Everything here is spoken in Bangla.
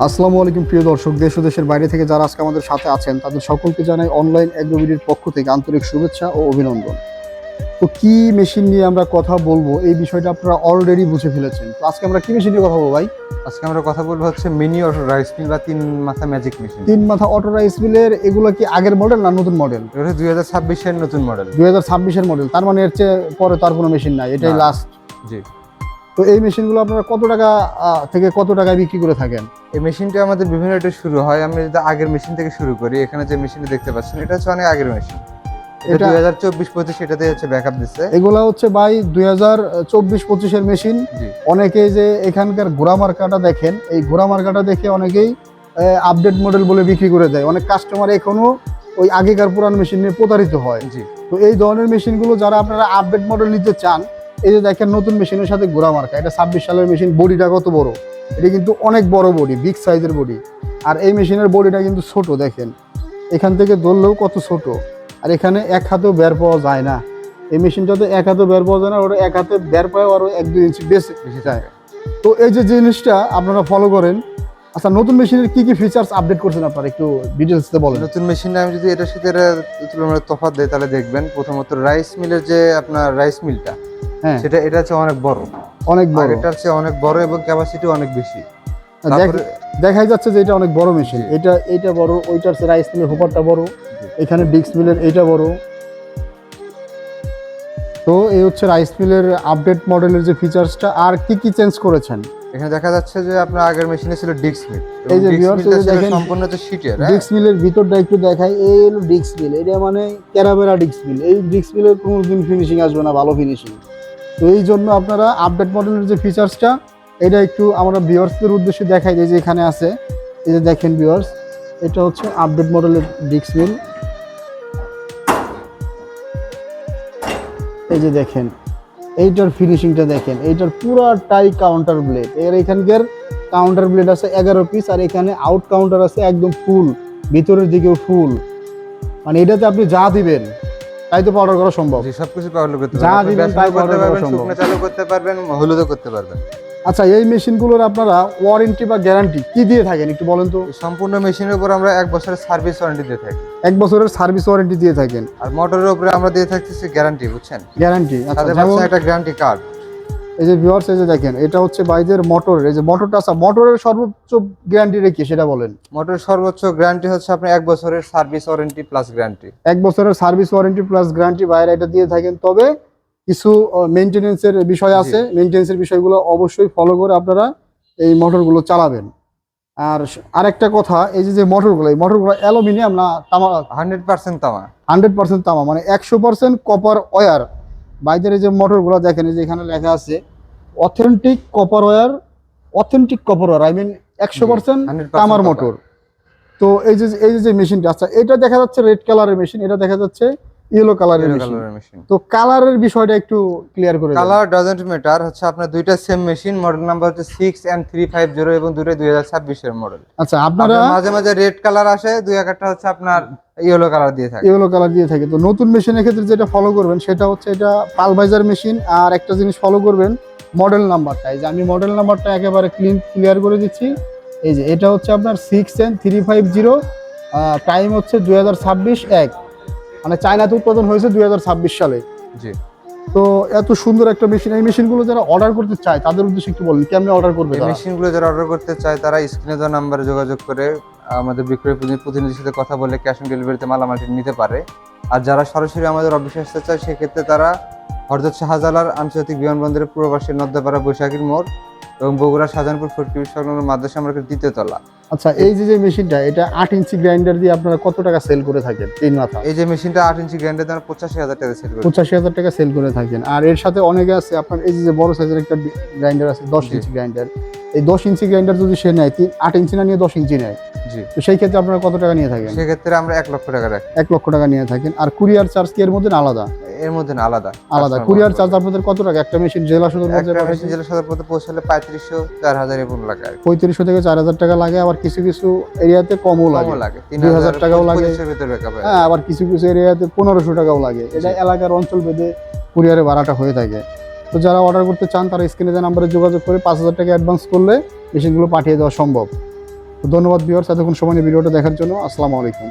আসসালামু আলাইকুম প্রিয় দর্শক, দেশ ও দেশের বাইরে থেকে যারা আজকে আমাদের সাথে আছেন তাদের সকলকে জানাই অনলাইন এগ্রোবিডির পক্ষ থেকে আন্তরিক শুভেচ্ছা ও অভিনন্দন। তো কি মেশিন নিয়ে আমরা কথা বলবো এই বিষয়টা আপনারা অলরেডি বুঝে ফেলেছেন। তো আজকে আমরা কি মেশিন নিয়ে কথা বলবো ভাই? আজকে আমরা কথা বলবো হচ্ছে মিনি অটো রাইস মিল বা তিন মাথা ম্যাজিক মেশিন। তিন মাথা অটো রাইস মিলের এগুলো কি আগের মডেল না নতুন মডেল? এটা 2026 এর নতুন মডেল। 2026 এর মডেল, তার মানে এর চেয়ে পরে তার কোনো মেশিন নাই, এটাই না। লাস্ট। জি। তো এই মেশিনগুলো আপনারা কত টাকা থেকে কত টাকায় বিক্রি করে থাকেন? এই মেশিনটা আমাদের বিভিন্ন রেটে শুরু হয়। আমরা যদি আগের মেশিন থেকে শুরু করি, এখানে যে মেশিনটা দেখতে পাচ্ছেন এটা হচ্ছে অনেক আগের মেশিন। এটা 2024-25 এটাতে হচ্ছে ব্যাকআপ দিচ্ছে। এগুলা হচ্ছে ভাই 2024-25 এর মেশিন। জি। অনেকেই যে এখানকার ঘোড়া মার্কাটা দেখেন, এই ঘোড়া মার্কাটা দেখে অনেকেই আপডেট মডেল বলে বিক্রি করে দেয়। অনেক কাস্টমার এখনো ওই আগেকার পুরান মেশিন নিয়ে প্রতারিত হয়। জি। তো এই ধরনের মেশিনগুলো যারা আপনারা আপডেট মডেল নিতে চান, এই যে দেখেন নতুন মেশিনের সাথে ঘোড়া মার্কা, এটা 26 সালের মেশিন। বডিটা কত বড়, এটা কিন্তু অনেক বড় বডি, বিগ সাইজের বডি। আর এই মেশিনের বডিটা কিন্তু ছোট, দেখেন এখান থেকে ধরলেও কত ছোট। আর এখানে এক হাতেও বের পাওয়া যায় না। এই মেশিনটাতে এক হাতেও বের পাওয়া যায় না, ওটা এক হাতে বের পাওয়া আরো 1-2 ইঞ্চি বেশি যায়। তো এই যে জিনিসটা আপনারা ফলো করেন। আচ্ছা, নতুন মেশিনের কি কি ফিচার্স আপডেট করছেন আপনারা একটু ডিটেইলসে বলেন। নতুন মেশিনটা আমি যদি এটার সাথে তুলনামূলক তফাৎ দেই তাহলে দেখবেন প্রথমত রাইস মিলের যে আপনার রাইস মিলটা, হ্যাঁ এটা হচ্ছে অনেক বড়, অনেক বড়। এটার চেয়ে অনেক বড় এবং ক্যাপাসিটি অনেক বেশি। দেখাই যাচ্ছে যে এটা অনেক বড় মেশিন। এটা বড়, ওইটার রাইস মিলের হোপারটা বড়, এখানে ডিক্স মিলের এইটা বড়। তো এই হচ্ছে রাইস মিলের আপডেট মডেলের যে ফিচার্সটা। আর কি কি চেঞ্জ করেছেন? এখানে দেখা যাচ্ছে যে আপনার আগের মেশিনে ছিল ডিক্স মিল, এই যে ভিউয়ার্স দেখেন সম্পূর্ণ হচ্ছে শীটের। ডিক্স মিলের ভিতরটা একটু দেখাই। এই হলো ডিক্স মিল, এটা মানে ক্যারাবেরা ডিক্স মিল। এই ডিক্স মিলের কোনোদিন ফিনিশিং আসবে না, ভালো ফিনিশিং। তো এই জন্য আপনারা আপডেট মডেলের যে ফিচার্সটা, এটা একটু আমরা ভিউয়ার্সদের উদ্দেশ্যে দেখাই যে এখানে আছে। এই যে দেখেন ভিউয়ার্স, এটা হচ্ছে আপডেট মডেলের ডিক্স মিল। এই যে দেখেন এইটার ফিনিশিংটা দেখেন, এইটার পুরাটাই কাউন্টার ব্লেড। এর এখানকার কাউন্টার ব্লেড আছে 11 পিস, আর এখানে আউট কাউন্টার আছে একদম ফুল, ভিতরের দিকেও ফুল। মানে এটাতে আপনি যা দিবেন তাই তো পাউডার করা সম্ভব। জি, সবকিছু পাউডার করতে যা পারবেন, দিবেন তাই পাউডার করা সম্ভব। শুকনো চালু করতে পারবেন, হলুদও করতে পারবেন। আচ্ছা, এই মেশিনগুলোর আপনারা ওয়ারেন্টি বা গ্যারান্টি কি দিয়ে থাকেন একটু বলেন তো? সম্পূর্ণ মেশিনের উপর আমরা 1 বছরের সার্ভিস ওয়ারেন্টি দিয়ে থাকি। 1 বছরের সার্ভিস ওয়ারেন্টি দিয়ে থাকেন। আর মোটরের উপরে আমরা দিয়ে থাকতেছি গ্যারান্টি, বুঝছেন? গ্যারান্টি। আচ্ছা, তাদের যেমন কাছে একটা গ্যারান্টি কার্ড। এই যে ভিউয়ার্স, এই যে দেখেন এটা হচ্ছে বাইদের মোটর। এই যে মোটরটা আছে, মোটরের সর্বোচ্চ গ্যারান্টি রেখে সেটা বলেন। মোটরের সর্বোচ্চ গ্যারান্টি হচ্ছে আপনার 1 বছরের সার্ভিস ওয়ারেন্টি প্লাস গ্যারান্টি। 1 বছরের সার্ভিস ওয়ারেন্টি প্লাস গ্যারান্টি বাইরে এটা দিয়ে থাকেন। তবে কিছু মেইনটেনেন্সের বিষয় আছে, মেইনটেনেন্সের বিষয়গুলো অবশ্যই ফলো করে আপনারা এই মোটরগুলো চালাবেন। আর আরেকটা কথা, এই যে মোটরগুলো, এই মোটরগুলো অ্যালুমিনিয়াম না তামা? 100% তামা। 100% তামা, মানে 100% কপার ওয়্যার। বাইদের এই যে মোটরগুলো দেখেন, এই যে এখানে লেখা আছে authentic copper wire, authentic copper wire, I mean 100% তামার মোটর। তো এই যে মেশিনটা, আচ্ছা এটা দেখা যাচ্ছে রেড কালারের মেশিন, এটা দেখা যাচ্ছে ইয়েলো কালারের মেশিন। তো কালারের বিষয়টা একটু ক্লিয়ার করে দেন। কালার ডাজন্ট ম্যাটার, হচ্ছে আপনার দুইটা সেম মেশিন, মডেল নাম্বার হচ্ছে 6N350 এবং দুটোই 2026 এর মডেল। আচ্ছা, আপনারা মাঝে মাঝে রেড কালার আসে, দুই একটা হচ্ছে আপনার ইয়েলো কালার দিয়ে থাকে। ইয়েলো কালার দিয়ে থাকে। তো নতুন মেশিনের ক্ষেত্রে যেটা ফলো করবেন সেটা হচ্ছে এটা পালভাইজার মেশিন। আর একটা জিনিস ফলো করবেন, মডেল নাম্বারটা। এই যে আমি মডেল নাম্বারটা একেবারে ক্লিয়ার করে দিচ্ছি। এই যে এটা হচ্ছে আপনার 6N350, টাইম হচ্ছে 2026-1, মানে চায়নাতে উৎপাদন হয়েছে 2026 সালে। জি। তো এত সুন্দর একটা মেশিন, এই মেশিনগুলো যারা অর্ডার করতে চায় তাদের উদ্দেশ্যে একটু বলুন কেমনে অর্ডার করবে। এই মেশিনগুলো যারা অর্ডার করতে চায় তারা স্ক্রিনে দেওয়া নাম্বারে যোগাযোগ করে আমাদের বিক্রয় প্রতিনিধির সাথে কথা বলে ক্যাশ অন ডেলিভারিতে মালামালটি নিতে পারে। আর যারা সরাসরি আমাদের অফিসে আসতে চায় সেক্ষেত্রে তারা হযরত শাহজালাল আন্তর্জাতিক বিমানবন্দরের পূর্ব পাশে নদ্দাপাড়া বৈশাখীর মোড় এবং বগুড়া শাহজাহানপুর ফোর্ট সংলগ্ন মাদ্রাসা মার্কেট 2য় তলা। আচ্ছা, এই যে মেশিনটা, এটা 8 ইঞ্চি গ্রাইন্ডার দিয়ে আপনারা কত টাকা সেল করে থাকেন তিন মাথা? এই যে মেশিনটা 8 ইঞ্চি গ্রাইন্ডার দাম 85,000 টাকা সেল করে। 85,000 টাকা সেল করে থাকেন। আর এর সাথে অনেকে আছে আপনার এই যে বড় সাইজের একটা গ্রাইন্ডার আছে 10 ইঞ্চি গ্রাইন্ডার। এই 10 ইঞ্চি গ্রাইন্ডার যদি সে নেয়, 8 ইঞ্চি না নিয়ে 10 ইঞ্চি নেয়, জি, তো সেই ক্ষেত্রে আপনারা কত টাকা নিয়ে থাকেন? সেক্ষেত্রে আমরা 1 লক্ষ টাকা রাখি। 1 লক্ষ টাকা নিয়ে থাকেন। আর কুরিয়ার চার্জ কি এর মধ্যে আলাদা? এর মধ্যে না, আলাদা। কুরিয়ার চার্জ আপনাদের কত টাকা? একটা মেশিন জেলা সদর জেলা সদর পর্যন্ত পৌঁছালে 3500 4000 এরকম লাগে। 3500 থেকে 4000 টাকা লাগে। আবার কিছু কিছু এরিয়াতে কমও লাগে, 2000 টাকাও লাগে। হ্যাঁ, আবার কিছু কিছু এরিয়াতে 1500 টাকাও লাগে। এটা এলাকার অঞ্চল ভেদে কুরিয়ারের ভাড়াটা হয়ে থাকে। তো যারা অর্ডার করতে চান তারা স্ক্রিনে যে নাম্বারে যোগাযোগ করে 5000 টাকা অ্যাডভান্স করলে মেশিনগুলো পাঠিয়ে দেওয়া সম্ভব। তো ধন্যবাদ ভিউয়ার্স, এতক্ষণ সময় নিয়ে ভিডিওটা দেখার জন্য। আসসালামু আলাইকুম।